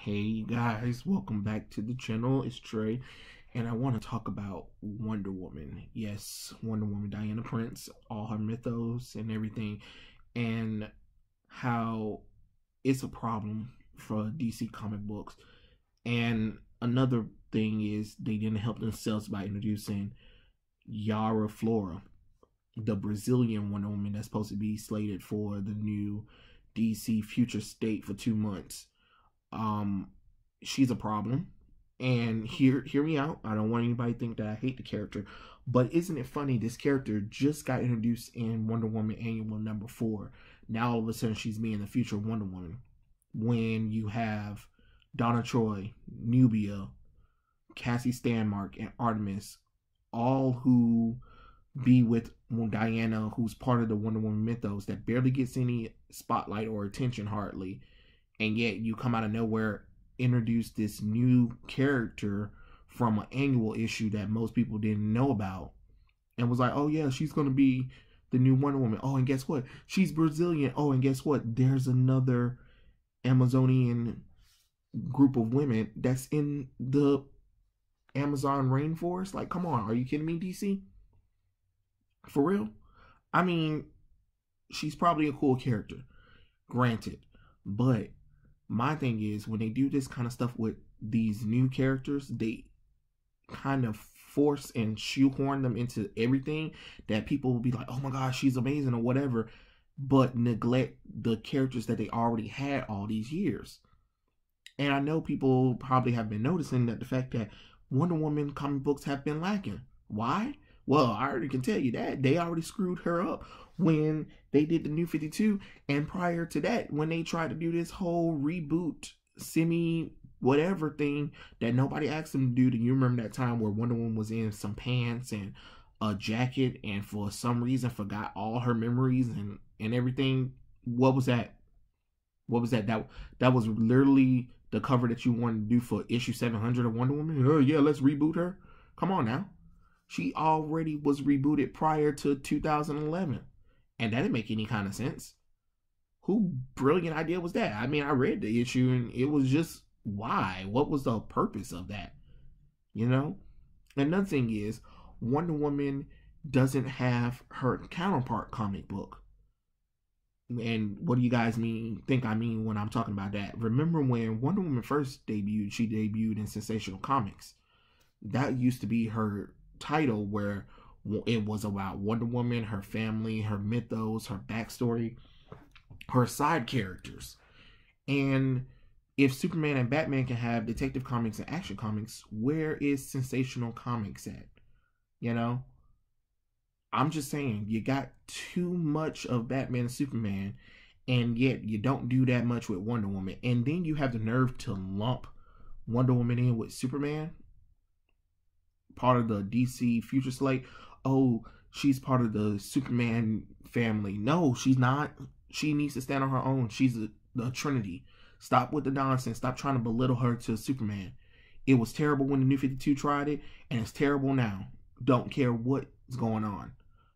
Hey guys, welcome back to the channel. It's Trey, and I want to talk about Wonder Woman. Yes, Wonder Woman, Diana Prince, all her mythos and everything, and how it's a problem for DC comic books. And another thing is they didn't help themselves by introducing Yara Flor, the Brazilian Wonder Woman that's supposed to be slated for the new DC Future State for 2 months. She's a problem, and hear me out. I don't want anybody to think that I hate the character, but isn't it funny, this character just got introduced in Wonder Woman Annual number 4. Now all of a sudden she's being the future Wonder Woman, when you have Donna Troy, Nubia, Cassie Stanmark, and Artemis, all who be with Diana, who's part of the Wonder Woman mythos that barely gets any spotlight or attention hardly. And yet you come out of nowhere, introduce this new character from an annual issue that most people didn't know about, and was like, oh yeah, she's going to be the new Wonder Woman. Oh, and guess what? She's Brazilian. Oh, and guess what? There's another Amazonian group of women that's in the Amazon rainforest. Like, come on. Are you kidding me, DC? For real? I mean, she's probably a cool character, granted, but my thing is, when they do this kind of stuff with these new characters, they kind of force and shoehorn them into everything that people will be like, oh my gosh, she's amazing or whatever, but neglect the characters that they already had all these years. And I know people probably have been noticing that the fact that Wonder Woman comic books have been lacking. Why? Well, I already can tell you that. They already screwed her up when they did the New 52. And prior to that, when they tried to do this whole reboot, semi-whatever thing that nobody asked them to do. Do you remember that time where Wonder Woman was in some pants and a jacket and for some reason forgot all her memories and everything? What was that? What was that? That was literally the cover that you wanted to do for issue 700 of Wonder Woman? Oh, yeah, let's reboot her. Come on now. She already was rebooted prior to 2011. And that didn't make any kind of sense. Who brilliant idea was that? I mean, I read the issue and it was just, why? What was the purpose of that? You know? Another thing is, Wonder Woman doesn't have her counterpart comic book. And what do you guys think I mean when I'm talking about that? Remember when Wonder Woman first debuted, she debuted in Sensational Comics. That used to be her title, where it was about Wonder Woman, her family, her mythos, her backstory, her side characters. And if Superman and Batman can have Detective Comics and Action Comics, where is Sensational Comics at? You know? I'm just saying, you got too much of Batman and Superman, and yet you don't do that much with Wonder Woman. And then you have the nerve to lump Wonder Woman in with Superman, part of the DC Future Slate. Oh, she's part of the Superman family. No, she's not. She needs to stand on her own. She's the Trinity. Stop with the nonsense. Stop trying to belittle her to Superman. It was terrible when the New 52 tried it, and it's terrible now. Don't care what's going on.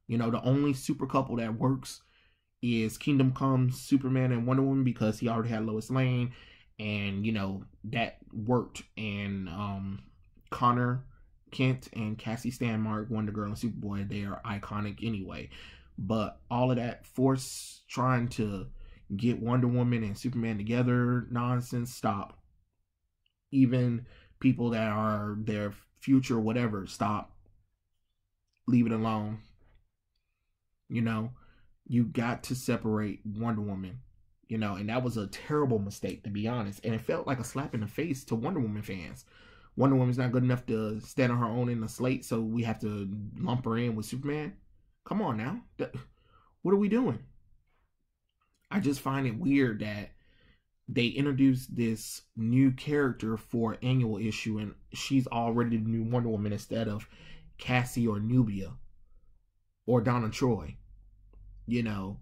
You know, the only super couple that works is Kingdom Come Superman and Wonder Woman, because he already had Lois Lane, and, you know, that worked. And Connor Kent and Cassie Stanmark, Wonder Girl and Superboy, they are iconic anyway. But all of that force trying to get Wonder Woman and Superman together nonsense, stop. Even people that are their future whatever, stop. Leave it alone. You know, you got to separate Wonder Woman, you know, and that was a terrible mistake, to be honest. And it felt like a slap in the face to Wonder Woman fans. Wonder Woman's not good enough to stand on her own in the slate, so we have to lump her in with Superman. Come on now. What are we doing? I just find it weird that they introduced this new character for annual issue, and she's already the new Wonder Woman instead of Cassie or Nubia or Donna Troy. You know,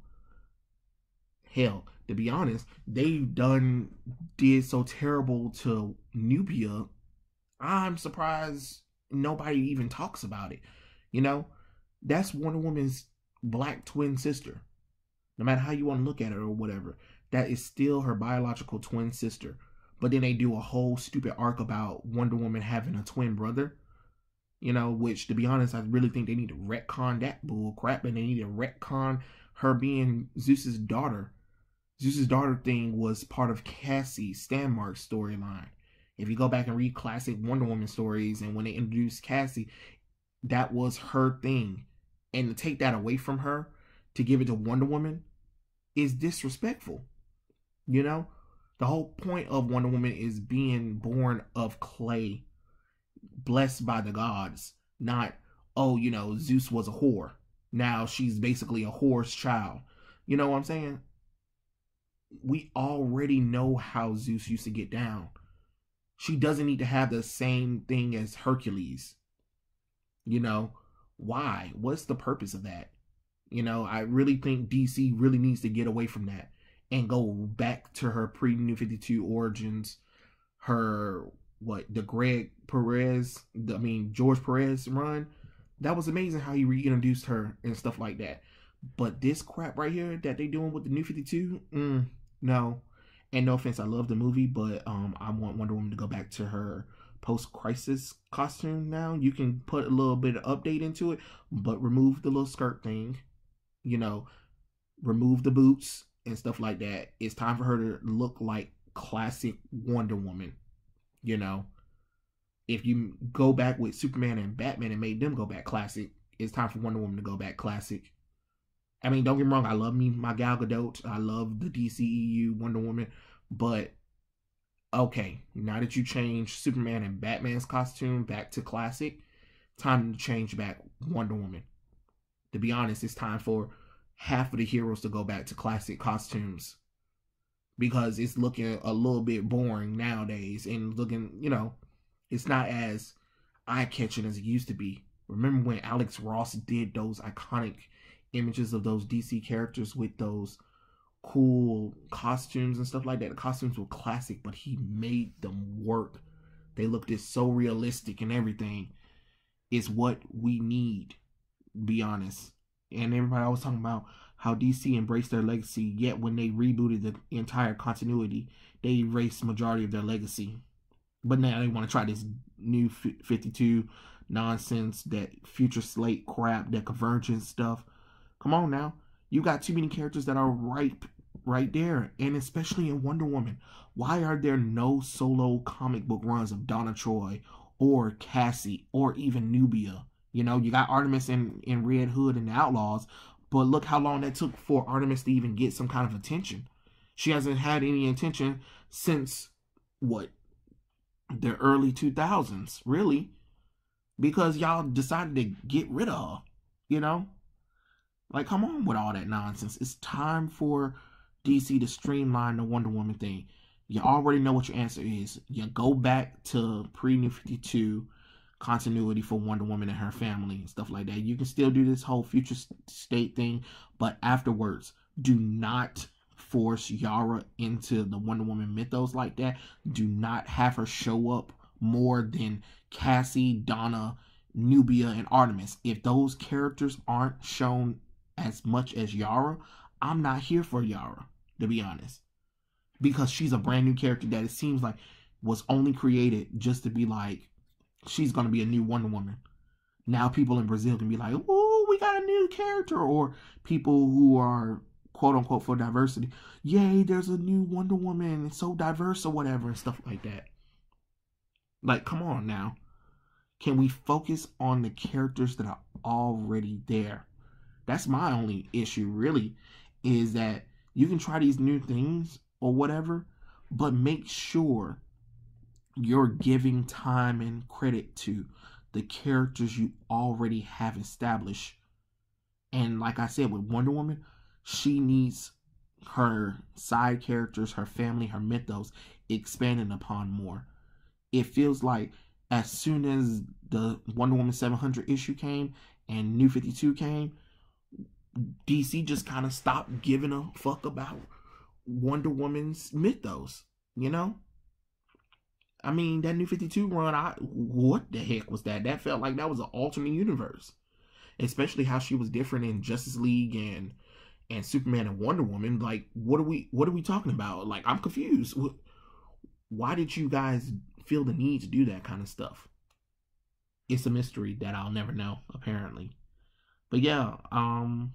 hell, to be honest, they did so terrible to Nubia. I'm surprised nobody even talks about it. You know, that's Wonder Woman's black twin sister. No matter how you want to look at it or whatever, that is still her biological twin sister. But then they do a whole stupid arc about Wonder Woman having a twin brother, you know, which, to be honest, I really think they need to retcon that bull crap, and they need to retcon her being Zeus's daughter. Zeus's daughter thing was part of Cassie Stanmark's storyline. If you go back and read classic Wonder Woman stories, and when they introduced Cassie, that was her thing. And to take that away from her, to give it to Wonder Woman, is disrespectful. You know? The whole point of Wonder Woman is being born of clay, blessed by the gods, not, oh, you know, Zeus was a whore. Now she's basically a whore's child. You know what I'm saying? We already know how Zeus used to get down. She doesn't need to have the same thing as Hercules. You know, why? What's the purpose of that? You know, I really think DC really needs to get away from that and go back to her pre-New 52 origins. Her, the George Perez run. That was amazing how he reintroduced her and stuff like that. But this crap right here that they doing with the New 52, no. And no offense, I love the movie, but I want Wonder Woman to go back to her post-crisis costume now. You can put a little bit of update into it, but remove the little skirt thing. You know, remove the boots and stuff like that. It's time for her to look like classic Wonder Woman. You know, if you go back with Superman and Batman and made them go back classic, it's time for Wonder Woman to go back classic. I mean, don't get me wrong, I love me my Gal Gadot. I love the DCEU Wonder Woman. But, okay, now that you change Superman and Batman's costume back to classic, time to change back Wonder Woman. To be honest, it's time for half of the heroes to go back to classic costumes. Because it's looking a little bit boring nowadays. And looking, you know, it's not as eye-catching as it used to be. Remember when Alex Ross did those iconic images of those DC characters with those cool costumes and stuff like that? The costumes were classic, but he made them work. They looked so realistic and everything. It's what we need, to be honest. And everybody always talking about how DC embraced their legacy, yet when they rebooted the entire continuity, they erased the majority of their legacy. But now they want to try this new 52 nonsense, that future slate crap, that convergence stuff. Come on now. You got too many characters that are right there. And especially in Wonder Woman. Why are there no solo comic book runs of Donna Troy or Cassie or even Nubia? You know, you got Artemis in Red Hood and the Outlaws, but look how long that took for Artemis to even get some kind of attention. She hasn't had any attention since, what, the early 2000s, really, because y'all decided to get rid of her, you know? Like, come on with all that nonsense. It's time for DC to streamline the Wonder Woman thing. You already know what your answer is. You go back to pre-New 52 continuity for Wonder Woman and her family and stuff like that. You can still do this whole future state thing, but afterwards, do not force Yara into the Wonder Woman mythos like that. Do not have her show up more than Cassie, Donna, Nubia, and Artemis. If those characters aren't shown as much as Yara, I'm not here for Yara, to be honest. Because she's a brand new character that it seems like was only created just to be like, she's going to be a new Wonder Woman. Now people in Brazil can be like, oh, we got a new character. Or people who are, quote unquote, for diversity. Yay, there's a new Wonder Woman. It's so diverse or whatever and stuff like that. Like, come on now. Can we focus on the characters that are already there? That's my only issue, really, is that you can try these new things or whatever, but make sure you're giving time and credit to the characters you already have established. And like I said, with Wonder Woman, she needs her side characters, her family, her mythos expanded upon more. It feels like as soon as the Wonder Woman 700 issue came and New 52 came, DC just kind of stopped giving a fuck about Wonder Woman's mythos, you know? I mean, that New 52 run, what the heck was that? That felt like that was an alternate universe. Especially how she was different in Justice League and Superman and Wonder Woman. Like, what are we talking about? Like, I'm confused. Why did you guys feel the need to do that kind of stuff? It's a mystery that I'll never know, apparently. But yeah, tell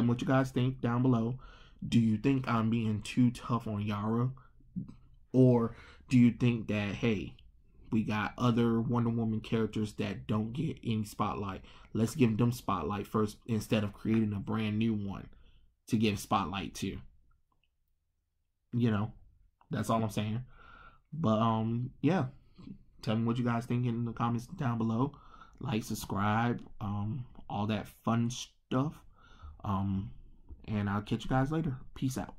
me what you guys think down below. Do you think I'm being too tough on Yara? Or do you think that, hey, we got other Wonder Woman characters that don't get any spotlight? Let's give them spotlight first instead of creating a brand new one to give spotlight to. You know, that's all I'm saying. But yeah, tell me what you guys think in the comments down below. Like, subscribe, all that fun stuff. And I'll catch you guys later. Peace out.